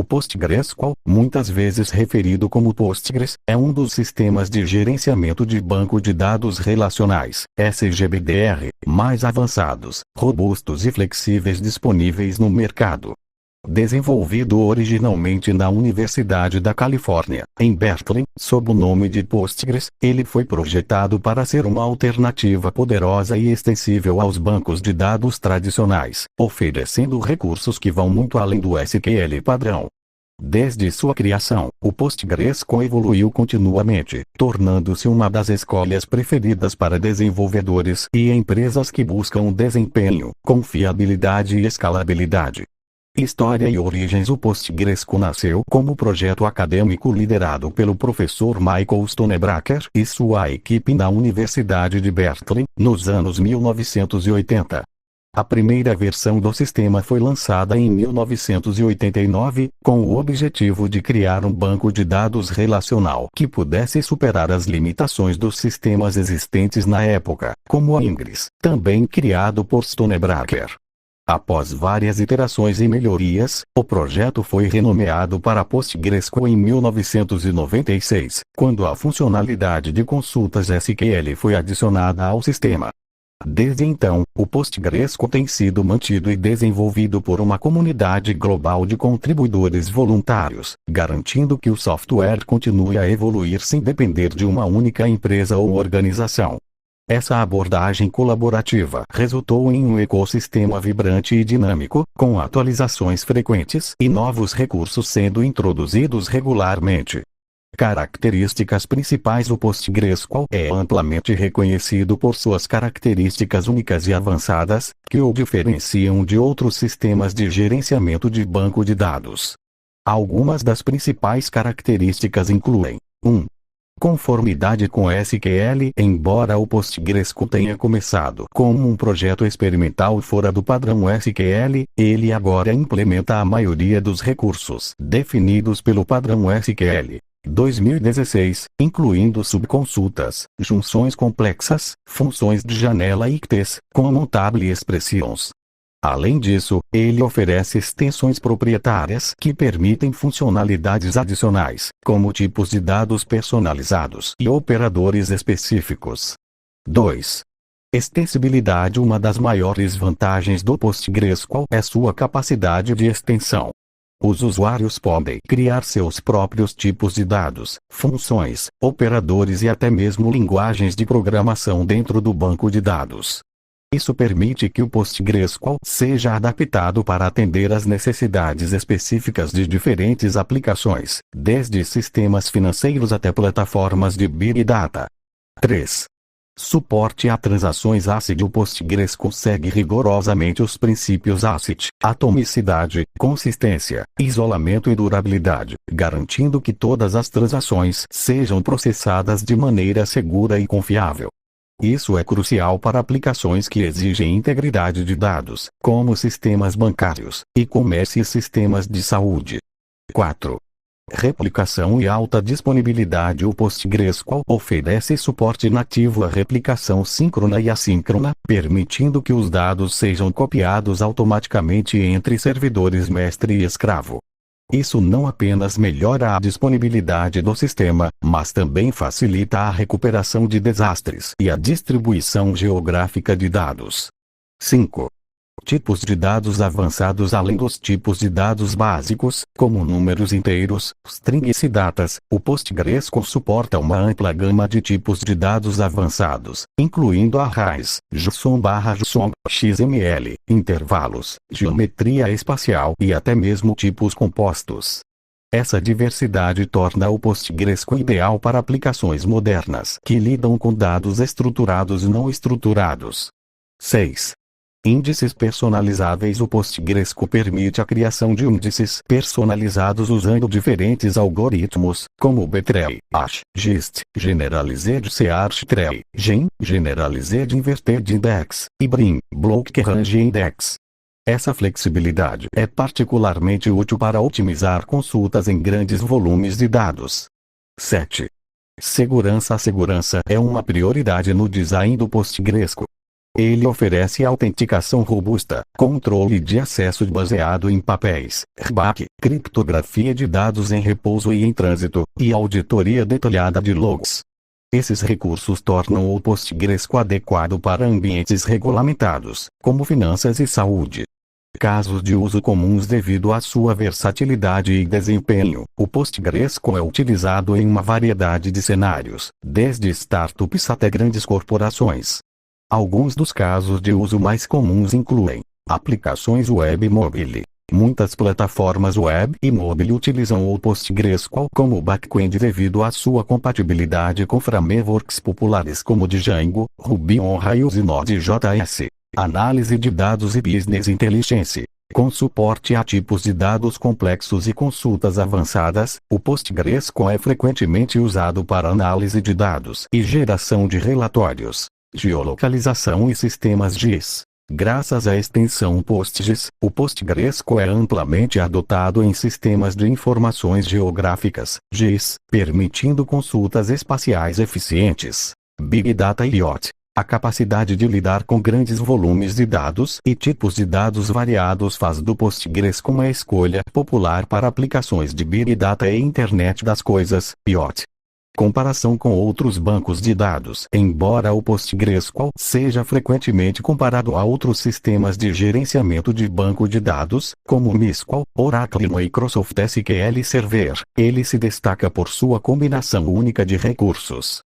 O PostgreSQL, muitas vezes referido como Postgres, é um dos sistemas de gerenciamento de banco de dados relacionais, SGBDR, mais avançados, robustos e flexíveis disponíveis no mercado. Desenvolvido originalmente na Universidade da Califórnia, em Berkeley, sob o nome de Postgres, ele foi projetado para ser uma alternativa poderosa e extensível aos bancos de dados tradicionais, oferecendo recursos que vão muito além do SQL padrão. Desde sua criação, o PostgreSQL evoluiu continuamente, tornando-se uma das escolhas preferidas para desenvolvedores e empresas que buscam desempenho, confiabilidade e escalabilidade. História e origens. O PostgreSQL nasceu como projeto acadêmico liderado pelo professor Michael Stonebraker e sua equipe na Universidade de Berkeley, nos anos 1980. A primeira versão do sistema foi lançada em 1989, com o objetivo de criar um banco de dados relacional que pudesse superar as limitações dos sistemas existentes na época, como a Ingres, também criado por Stonebraker. Após várias iterações e melhorias, o projeto foi renomeado para PostgreSQL em 1996, quando a funcionalidade de consultas SQL foi adicionada ao sistema. Desde então, o PostgreSQL tem sido mantido e desenvolvido por uma comunidade global de contribuidores voluntários, garantindo que o software continue a evoluir sem depender de uma única empresa ou organização. Essa abordagem colaborativa resultou em um ecossistema vibrante e dinâmico, com atualizações frequentes e novos recursos sendo introduzidos regularmente. Características principais. O PostgreSQL é amplamente reconhecido por suas características únicas e avançadas, que o diferenciam de outros sistemas de gerenciamento de banco de dados. Algumas das principais características incluem: 1. Conformidade com SQL. Embora o PostgreSQL tenha começado como um projeto experimental fora do padrão SQL, ele agora implementa a maioria dos recursos definidos pelo padrão SQL 2016, incluindo subconsultas, junções complexas, funções de janela e ICTs, Common Table Expressions. Além disso, ele oferece extensões proprietárias que permitem funcionalidades adicionais, como tipos de dados personalizados e operadores específicos. 2. Extensibilidade. Uma das maiores vantagens do PostgreSQL é sua capacidade de extensão. Os usuários podem criar seus próprios tipos de dados, funções, operadores e até mesmo linguagens de programação dentro do banco de dados. Isso permite que o PostgreSQL seja adaptado para atender às necessidades específicas de diferentes aplicações, desde sistemas financeiros até plataformas de Big Data. 3. Suporte a transações ACID. O PostgreSQL segue rigorosamente os princípios ACID, atomicidade, consistência, isolamento e durabilidade, garantindo que todas as transações sejam processadas de maneira segura e confiável. Isso é crucial para aplicações que exigem integridade de dados, como sistemas bancários, e-commerce e sistemas de saúde. 4. Replicação e alta disponibilidade. O PostgreSQL oferece suporte nativo à replicação síncrona e assíncrona, permitindo que os dados sejam copiados automaticamente entre servidores mestre e escravo. Isso não apenas melhora a disponibilidade do sistema, mas também facilita a recuperação de desastres e a distribuição geográfica de dados. 5. Tipos de dados avançados. Além dos tipos de dados básicos, como números inteiros, strings e datas, o PostgreSQL suporta uma ampla gama de tipos de dados avançados, incluindo arrays, JSON/JSON, XML, intervalos, geometria espacial e até mesmo tipos compostos. Essa diversidade torna o PostgreSQL ideal para aplicações modernas que lidam com dados estruturados e não estruturados. 6. Índices personalizáveis. O PostgreSQL permite a criação de índices personalizados usando diferentes algoritmos, como btree, hash, gist, generalized search tree, gen, generalized inverted index, e brin, block range index. Essa flexibilidade é particularmente útil para otimizar consultas em grandes volumes de dados. 7. Segurança. A segurança é uma prioridade no design do PostgreSQL. Ele oferece autenticação robusta, controle de acesso baseado em papéis, RBAC, criptografia de dados em repouso e em trânsito, e auditoria detalhada de logs. Esses recursos tornam o PostgreSQL adequado para ambientes regulamentados, como finanças e saúde. Casos de uso comuns devido à sua versatilidade e desempenho. O PostgreSQL é utilizado em uma variedade de cenários, desde startups até grandes corporações. Alguns dos casos de uso mais comuns incluem aplicações web e mobile. Muitas plataformas web e mobile utilizam o PostgreSQL como backend devido à sua compatibilidade com frameworks populares como Django, Ruby on Rails e Node.js. Análise de dados e Business Intelligence. Com suporte a tipos de dados complexos e consultas avançadas, o PostgreSQL é frequentemente usado para análise de dados e geração de relatórios, geolocalização e sistemas GIS. Graças à extensão PostGIS, o PostgreSQL é amplamente adotado em sistemas de informações geográficas, GIS, permitindo consultas espaciais eficientes. Big Data e IoT. A capacidade de lidar com grandes volumes de dados e tipos de dados variados faz do PostgreSQL uma escolha popular para aplicações de Big Data e Internet das Coisas, IoT. Comparação com outros bancos de dados. Embora o PostgreSQL seja frequentemente comparado a outros sistemas de gerenciamento de banco de dados, como MySQL, Oracle e Microsoft SQL Server, ele se destaca por sua combinação única de recursos.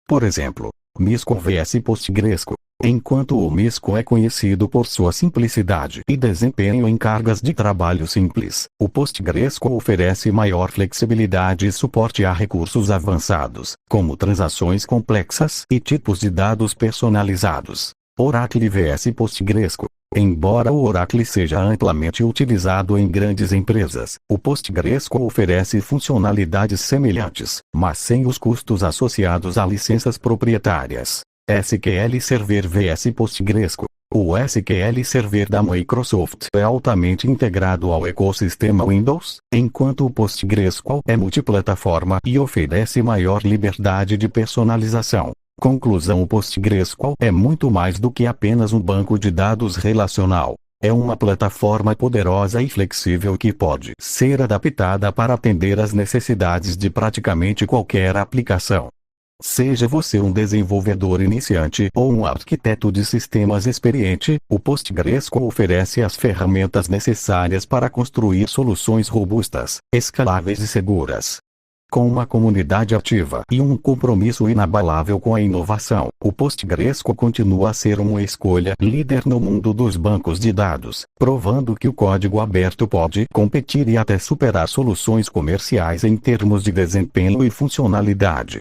Por exemplo, MySQL vs PostgreSQL. Enquanto o MySQL é conhecido por sua simplicidade e desempenho em cargas de trabalho simples, o PostgreSQL oferece maior flexibilidade e suporte a recursos avançados, como transações complexas e tipos de dados personalizados. Oracle vs PostgreSQL. Embora o Oracle seja amplamente utilizado em grandes empresas, o PostgreSQL oferece funcionalidades semelhantes, mas sem os custos associados a licenças proprietárias. SQL Server vs PostgreSQL. O SQL Server da Microsoft é altamente integrado ao ecossistema Windows, enquanto o PostgreSQL é multiplataforma e oferece maior liberdade de personalização. Conclusão: o PostgreSQL é muito mais do que apenas um banco de dados relacional. É uma plataforma poderosa e flexível que pode ser adaptada para atender às necessidades de praticamente qualquer aplicação. Seja você um desenvolvedor iniciante ou um arquiteto de sistemas experiente, o PostgreSQL oferece as ferramentas necessárias para construir soluções robustas, escaláveis e seguras. Com uma comunidade ativa e um compromisso inabalável com a inovação, o PostgreSQL continua a ser uma escolha líder no mundo dos bancos de dados, provando que o código aberto pode competir e até superar soluções comerciais em termos de desempenho e funcionalidade.